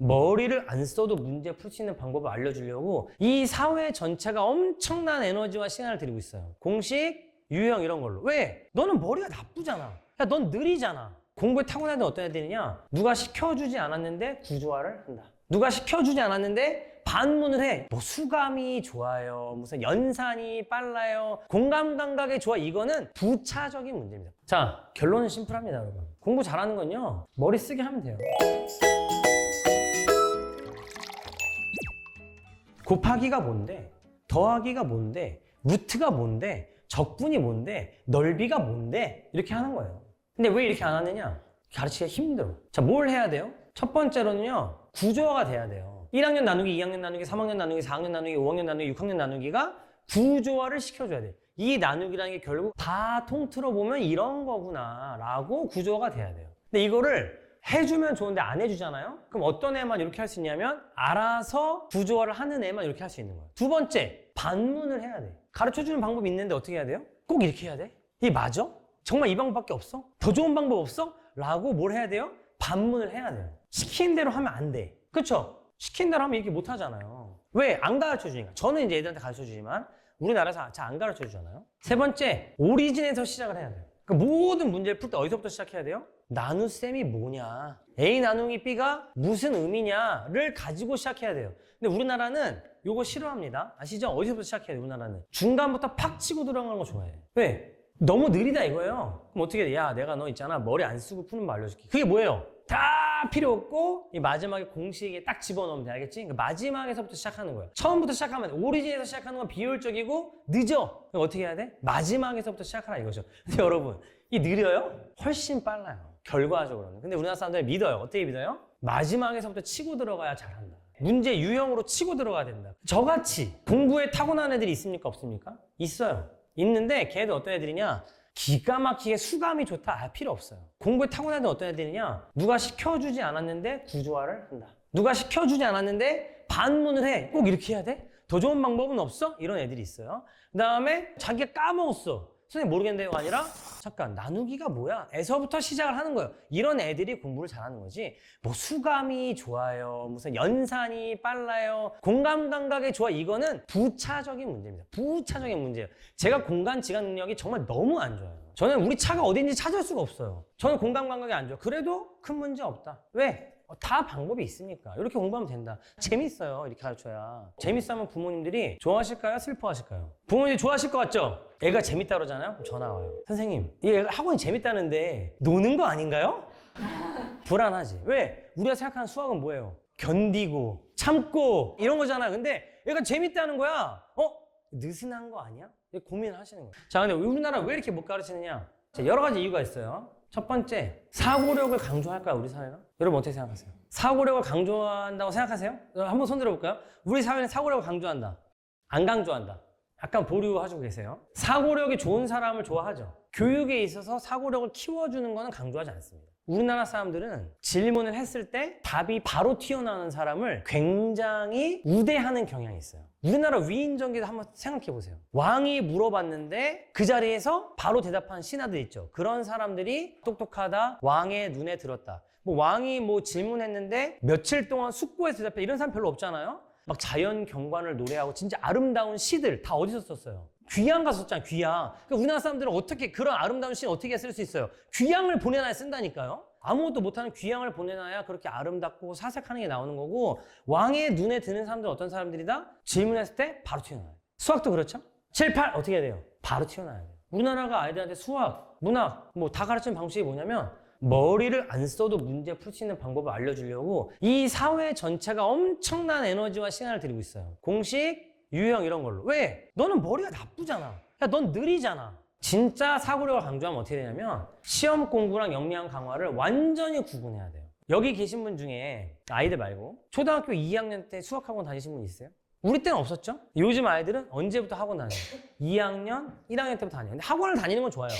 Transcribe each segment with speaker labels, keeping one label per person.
Speaker 1: 머리를 안 써도 문제 풀 수 있는 방법을 알려주려고 이 사회 전체가 엄청난 에너지와 시간을 들이고 있어요. 공식, 유형 이런 걸로. 왜? 너는 머리가 나쁘잖아. 야, 넌 느리잖아. 공부에 타고난 애들 어떤 애들이냐? 누가 시켜주지 않았는데 구조화를 한다. 누가 시켜주지 않았는데 반문을 해. 뭐 수감이 좋아요. 무슨 연산이 빨라요. 공감 감각이 좋아. 이거는 부차적인 문제입니다. 자, 결론은 심플합니다, 여러분. 공부 잘하는 건요, 머리 쓰게 하면 돼요. 곱하기가 뭔데? 더하기가 뭔데? 루트가 뭔데? 적분이 뭔데? 넓이가 뭔데? 이렇게 하는 거예요. 근데 왜 이렇게 안 하느냐? 가르치기가 힘들어. 자, 뭘 해야 돼요? 첫 번째로는요, 구조화가 돼야 돼요. 1학년 나누기, 2학년 나누기, 3학년 나누기, 4학년 나누기, 5학년 나누기, 6학년 나누기가 구조화를 시켜줘야 돼. 이 나누기라는 게 결국 다 통틀어 보면 이런 거구나 라고 구조화가 돼야 돼요. 근데 이거를 해주면 좋은데 안 해주잖아요? 그럼 어떤 애만 이렇게 할 수 있냐면 알아서 구조화를 하는 애만 이렇게 할 수 있는 거예요. 두 번째, 반문을 해야 돼. 가르쳐주는 방법이 있는데 어떻게 해야 돼요? 꼭 이렇게 해야 돼? 이게 맞아? 정말 이 방법밖에 없어? 더 좋은 방법 없어? 라고 뭘 해야 돼요? 반문을 해야 돼요. 시키는 대로 하면 안 돼. 그쵸? 시킨 대로 하면 이렇게 못 하잖아요. 왜? 안 가르쳐주니까. 저는 이제 애들한테 가르쳐주지만 우리나라에서 잘 안 가르쳐주잖아요. 세 번째, 오리진에서 시작을 해야 돼요. 그러니까 모든 문제를 풀 때 어디서부터 시작해야 돼요? 나눗셈이 뭐냐, A 나누기 B가 무슨 의미냐를 가지고 시작해야 돼요. 근데 우리나라는 요거 싫어합니다. 아시죠? 어디서부터 시작해야 돼요, 우리나라는? 중간부터 팍 치고 들어가는 거 좋아해. 왜? 너무 느리다 이거예요. 그럼 어떻게 돼? 야, 내가 너 있잖아, 머리 안 쓰고 푸는 거 알려줄게. 그게 뭐예요? 다 필요 없고 이 마지막에 공식에 딱 집어넣으면 돼. 알겠지? 그러니까 마지막에서부터 시작하는 거예요. 처음부터 시작하면 오리진에서 시작하는 건 비효율적이고 늦어. 그럼 어떻게 해야 돼? 마지막에서부터 시작하라 이거죠. 근데 여러분, 이 느려요? 훨씬 빨라요, 결과적으로는. 근데 우리나라 사람들이 믿어요. 어떻게 믿어요? 마지막에서부터 치고 들어가야 잘한다. 문제 유형으로 치고 들어가야 된다. 저같이 공부에 타고난 애들이 있습니까? 없습니까? 있어요. 있는데 걔들 어떤 애들이냐? 기가 막히게 수감이 좋다. 필요 없어요. 공부에 타고난 애들 어떤 애들이냐? 누가 시켜주지 않았는데 구조화를 한다. 누가 시켜주지 않았는데 반문을 해. 꼭 이렇게 해야 돼? 더 좋은 방법은 없어? 이런 애들이 있어요. 그 다음에 자기가 까먹었어. 선생님 모르겠는데요가 아니라 잠깐 나누기가 뭐야? 에서부터 시작을 하는 거예요. 이런 애들이 공부를 잘하는 거지. 뭐 수감이 좋아요. 무슨 연산이 빨라요. 공감 감각이 좋아. 이거는 부차적인 문제입니다. 부차적인 문제예요. 제가 공간 지각 능력이 정말 너무 안 좋아요. 저는 우리 차가 어딘지 찾을 수가 없어요. 저는 공감 감각이 안 좋아. 그래도 큰 문제 없다. 왜? 다 방법이 있으니까. 이렇게 공부하면 된다. 재밌어요. 이렇게 가르쳐야. 재밌으면 부모님들이 좋아하실까요? 슬퍼하실까요? 부모님이 좋아하실 것 같죠? 애가 재밌다 그러잖아요? 그럼 전화 와요. 선생님, 이 애가 학원이 재밌다는데 노는 거 아닌가요? 불안하지. 왜? 우리가 생각하는 수학은 뭐예요? 견디고 참고 이런 거잖아요. 근데 애가 재밌다는 거야. 느슨한 거 아니야? 고민을 하시는 거예요. 자, 근데 우리나라 왜 이렇게 못 가르치느냐? 자, 여러 가지 이유가 있어요. 첫 번째, 사고력을 강조할까요, 우리 사회가? 여러분 어떻게 생각하세요? 사고력을 강조한다고 생각하세요? 한번 손 들어볼까요? 우리 사회는 사고력을 강조한다. 안 강조한다. 약간 보류하시고 계세요. 사고력이 좋은 사람을 좋아하죠. 교육에 있어서 사고력을 키워주는 거는 강조하지 않습니다. 우리나라 사람들은 질문을 했을 때 답이 바로 튀어나오는 사람을 굉장히 우대하는 경향이 있어요. 우리나라 위인전기도 한번 생각해 보세요. 왕이 물어봤는데 그 자리에서 바로 대답한 신하들 있죠. 그런 사람들이 똑똑하다, 왕의 눈에 들었다. 뭐 왕이 뭐 질문했는데 며칠 동안 숙고해서 대답해, 이런 사람 별로 없잖아요. 막 자연 경관을 노래하고 진짜 아름다운 시들 다 어디서 썼어요? 귀양 가서 썼잖아요. 귀양. 그러니까 우리나라 사람들은 어떻게 그런 아름다운 시를 어떻게 쓸 수 있어요? 귀양을 보내놔야 쓴다니까요. 아무것도 못하는 귀양을 보내놔야 그렇게 아름답고 사색하는 게 나오는 거고, 왕의 눈에 드는 사람들은 어떤 사람들이다? 질문했을 때 바로 튀어나와요. 수학도 그렇죠? 7, 8 어떻게 해야 돼요? 바로 튀어나와야 돼요. 우리나라가 아이들한테 수학, 문학 뭐 다 가르치는 방식이 뭐냐면 머리를 안 써도 문제 풀 수 있는 방법을 알려주려고 이 사회 전체가 엄청난 에너지와 시간을 들이고 있어요. 공식, 유형 이런 걸로. 왜? 너는 머리가 나쁘잖아. 야, 넌 느리잖아. 진짜 사고력을 강조하면 어떻게 되냐면 시험 공부랑 역량 강화를 완전히 구분해야 돼요. 여기 계신 분 중에 아이들 말고 초등학교 2학년 때 수학학원 다니신 분 있어요? 우리 때는 없었죠? 요즘 아이들은 언제부터 학원 다녀요? 2학년, 1학년 때부터 다녀요. 근데 학원을 다니는 건 좋아요.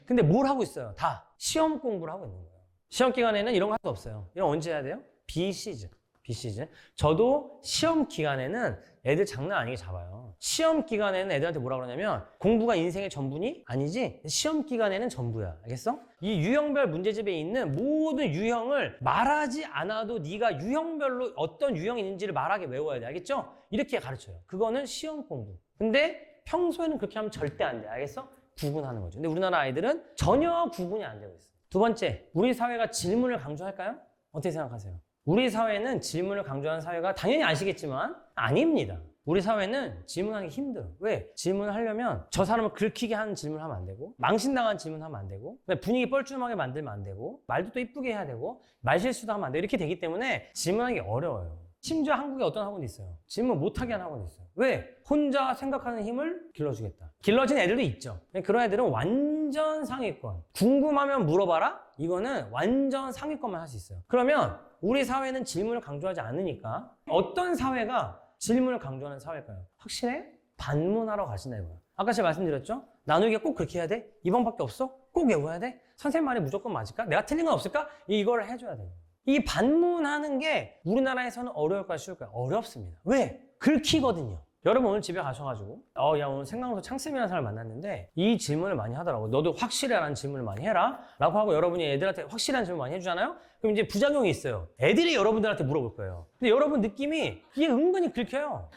Speaker 1: 근데 뭘 하고 있어요? 다 시험 공부를 하고 있는 거예요. 시험 기간에는 이런 거 할 수 없어요. 이런 언제 해야 돼요? 비시즌. 비시즌. 저도 시험 기간에는 애들 장난 아니게 잡아요. 시험 기간에는 애들한테 뭐라 그러냐면 공부가 인생의 전부니? 아니지. 시험 기간에는 전부야. 알겠어? 이 유형별 문제집에 있는 모든 유형을 말하지 않아도 네가 유형별로 어떤 유형이 있는지를 말하게 외워야 돼. 알겠죠? 이렇게 가르쳐요. 그거는 시험 공부. 근데 평소에는 그렇게 하면 절대 안 돼. 알겠어? 구분하는 거죠. 근데 우리나라 아이들은 전혀 구분이 안 되고 있어요. 두 번째, 우리 사회가 질문을 강조할까요? 어떻게 생각하세요? 우리 사회는 질문을 강조하는 사회가 당연히 아시겠지만 아닙니다. 우리 사회는 질문하기 힘들어. 왜? 질문을 하려면 저 사람을 긁히게 하는 질문을 하면 안 되고 망신당한 질문을 하면 안 되고 분위기 뻘쭘하게 만들면 안 되고 말도 또 이쁘게 해야 되고 말실수도 하면 안 되고 이렇게 되기 때문에 질문하기 어려워요. 심지어 한국에 어떤 학원이 있어요. 질문 못하게 하는 학원이 있어요. 왜? 혼자 생각하는 힘을 길러주겠다. 길러진 애들도 있죠. 그런 애들은 완전 상위권. 궁금하면 물어봐라? 이거는 완전 상위권만 할 수 있어요. 그러면 우리 사회는 질문을 강조하지 않으니까 어떤 사회가 질문을 강조하는 사회일까요? 확실해? 반문하러 가신다 이거야. 아까 제가 말씀드렸죠? 나누기가 꼭 그렇게 해야 돼? 이 방법밖에 없어? 꼭 외워야 돼? 선생님 말이 무조건 맞을까? 내가 틀린 건 없을까? 이걸 해줘야 돼요. 이 반문하는 게 우리나라에서는 어려울까요? 쉬울까요? 어렵습니다. 왜? 긁히거든요. 여러분 오늘 집에 가셔가지고 야 오늘 생강로서 창쌤이라는 사람을 만났는데 이 질문을 많이 하더라고. 너도 확실해? 라는 질문을 많이 해라 라고 하고 여러분이 애들한테 확실한 질문 많이 해주잖아요? 그럼 이제 부작용이 있어요. 애들이 여러분들한테 물어볼 거예요. 근데 여러분 느낌이 이게 은근히 긁혀요.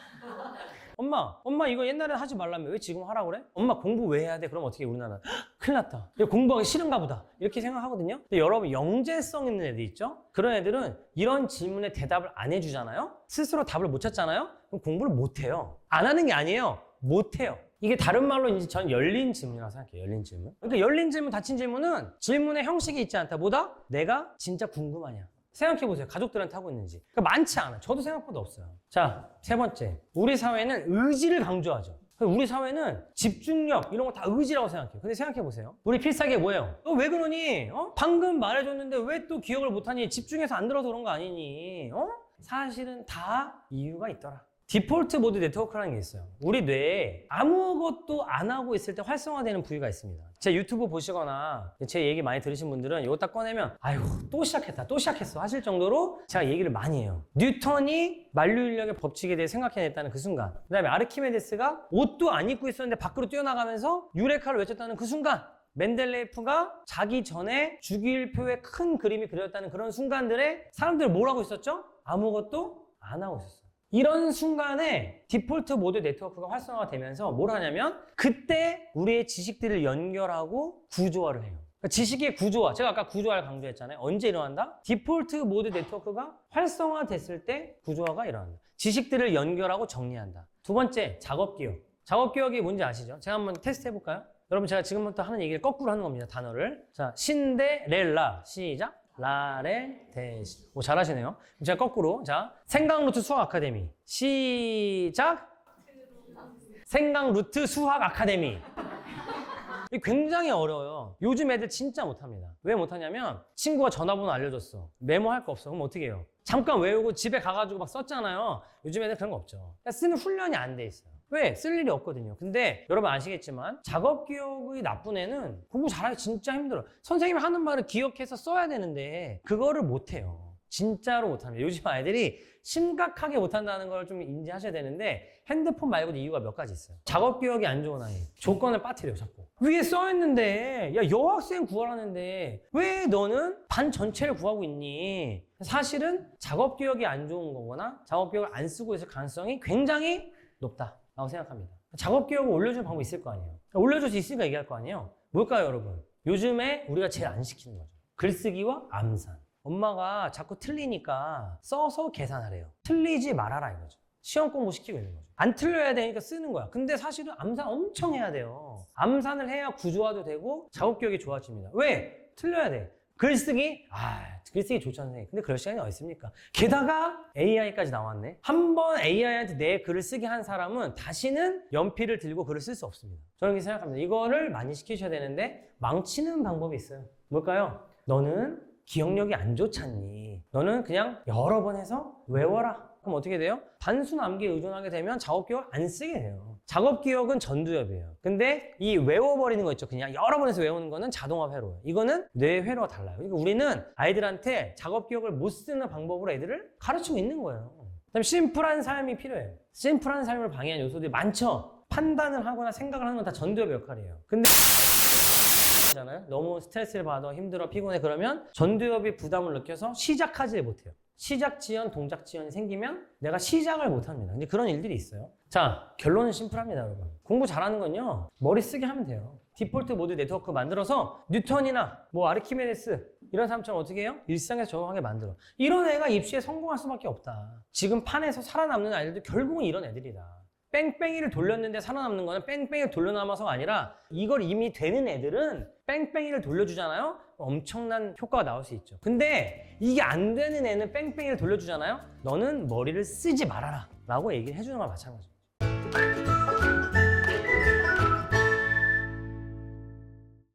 Speaker 1: 엄마 이거 옛날에 하지 말라며 왜 지금 하라고 그래? 엄마 공부 왜 해야 돼? 그럼 어떻게 우리나라 큰일 났다. 이거 공부하기 싫은가 보다. 이렇게 생각하거든요. 근데 여러분 영재성 있는 애들 있죠? 그런 애들은 이런 질문에 대답을 안 해주잖아요? 스스로 답을 못 찾잖아요? 그럼 공부를 못 해요. 안 하는 게 아니에요. 못 해요. 이게 다른 말로 이제 전 열린 질문이라고 생각해요. 열린 질문. 그러니까 열린 질문, 닫힌 질문은 질문의 형식이 있지 않다. 뭐다? 내가 진짜 궁금하냐. 생각해보세요. 가족들한테 하고 있는지. 그러니까 많지 않아. 저도 생각보다 없어요. 자, 세 번째. 우리 사회는 의지를 강조하죠. 우리 사회는 집중력 이런 거 다 의지라고 생각해요. 근데 생각해보세요. 우리 필살기 뭐예요? 너 왜 그러니? 방금 말해줬는데 왜 또 기억을 못하니? 집중해서 안 들어서 그런 거 아니니? 사실은 다 이유가 있더라. 디폴트 모드 네트워크라는 게 있어요. 우리 뇌에 아무것도 안 하고 있을 때 활성화되는 부위가 있습니다. 제 유튜브 보시거나 제 얘기 많이 들으신 분들은 이거 딱 꺼내면 아이고 또 시작했어 하실 정도로 제가 얘기를 많이 해요. 뉴턴이 만류인력의 법칙에 대해 생각해냈다는 그 순간, 그 다음에 아르키메데스가 옷도 안 입고 있었는데 밖으로 뛰어나가면서 유레카를 외쳤다는 그 순간, 멘델레이프가 자기 전에 주기율표에 큰 그림이 그려졌다는 그런 순간들에 사람들이 뭘 하고 있었죠? 아무것도 안 하고 있었어요. 이런 순간에 디폴트 모드 네트워크가 활성화가 되면서 뭘 하냐면 그때 우리의 지식들을 연결하고 구조화를 해요. 그러니까 지식의 구조화, 제가 아까 구조화를 강조했잖아요. 언제 일어난다? 디폴트 모드 네트워크가 활성화됐을 때 구조화가 일어난다. 지식들을 연결하고 정리한다. 두 번째, 작업기억. 작업기억이 뭔지 아시죠? 제가 한번 테스트 해볼까요? 여러분 제가 지금부터 하는 얘기를 거꾸로 하는 겁니다. 단어를. 자, 신데렐라. 시작. 라레 대시. 오, 잘하시네요. 제가 거꾸로. 자, 생강루트 수학 아카데미. 시작. 생강루트 수학 아카데미. 이게 굉장히 어려워요. 요즘 애들 진짜 못합니다. 왜 못하냐면 친구가 전화번호 알려줬어. 메모할 거 없어. 그럼 어떻게 해요? 잠깐 외우고 집에 가가지고 막 썼잖아요. 요즘 애들 그런 거 없죠. 그러니까 쓰는 훈련이 안 돼 있어요. 왜? 쓸 일이 없거든요. 근데 여러분 아시겠지만 작업기억이 나쁜 애는 공부 잘하기 진짜 힘들어요. 선생님이 하는 말을 기억해서 써야 되는데 그거를 못해요. 진짜로 못합니다. 요즘 아이들이 심각하게 못한다는 걸 좀 인지하셔야 되는데 핸드폰 말고도 이유가 몇 가지 있어요. 작업기억이 안 좋은 아이. 조건을 빠뜨려요, 자꾸. 위에 써있는데 야 여학생 구하라는데 왜 너는 반 전체를 구하고 있니? 사실은 작업기억이 안 좋은 거거나 작업기억을 안 쓰고 있을 가능성이 굉장히 높다 라고 생각합니다. 작업기억을 올려주는 방법이 있을 거 아니에요. 올려줄 수 있으니까 얘기할 거 아니에요. 뭘까요, 여러분? 요즘에 우리가 제일 안 시키는 거죠. 글쓰기와 암산. 엄마가 자꾸 틀리니까 써서 계산하래요. 틀리지 말아라 이거죠. 시험 공부 시키고 있는 거죠. 안 틀려야 되니까 쓰는 거야. 근데 사실은 암산 엄청 해야 돼요. 암산을 해야 구조화도 되고 작업기억이 좋아집니다. 왜? 틀려야 돼. 글쓰기? 글쓰기 좋죠, 선생님. 근데 그럴 시간이 어디 있습니까? 게다가 AI까지 나왔네. 한번 AI한테 내 글을 쓰게 한 사람은 다시는 연필을 들고 글을 쓸 수 없습니다. 저는 이렇게 생각합니다. 이거를 많이 시키셔야 되는데 망치는 방법이 있어요. 뭘까요? 너는 기억력이 안 좋잖니. 너는 그냥 여러 번 해서 외워라. 그럼 어떻게 돼요? 단순 암기에 의존하게 되면 작업기억 안 쓰게 돼요. 작업기억은 전두엽이에요. 근데 이 외워버리는 거 있죠. 그냥 여러 번에서 외우는 거는 자동화 회로예요. 이거는 뇌 회로가 달라요. 그러니까 우리는 아이들한테 작업기억을 못 쓰는 방법으로 애들을 가르치고 있는 거예요. 그다음에 심플한 삶이 필요해요. 심플한 삶을 방해하는 요소들이 많죠. 판단을 하거나 생각을 하는 건 다 전두엽의 역할이에요. 근데 잖아요. 너무 스트레스를 받아 힘들어 피곤해 그러면 전두엽이 부담을 느껴서 시작하지 못해요. 시작 지연, 동작 지연이 생기면 내가 시작을 못합니다. 근데 그런 일들이 있어요. 자, 결론은 심플합니다, 여러분. 공부 잘하는 건요, 머리 쓰게 하면 돼요. 디폴트 모드 네트워크 만들어서 뉴턴이나 뭐 아르키메데스 이런 사람처럼 어떻게 해요? 일상에서 적용하게 만들어. 이런 애가 입시에 성공할 수밖에 없다. 지금 판에서 살아남는 아이들도 결국은 이런 애들이다. 뺑뺑이를 돌렸는데 살아남는 거는 뺑뺑이를 돌려남아서가 아니라 이걸 이미 되는 애들은 뺑뺑이를 돌려주잖아요? 엄청난 효과가 나올 수 있죠. 근데 이게 안 되는 애는 뺑뺑이를 돌려주잖아요? 너는 머리를 쓰지 말아라 라고 얘기를 해주는 거랑 마찬가지입니다.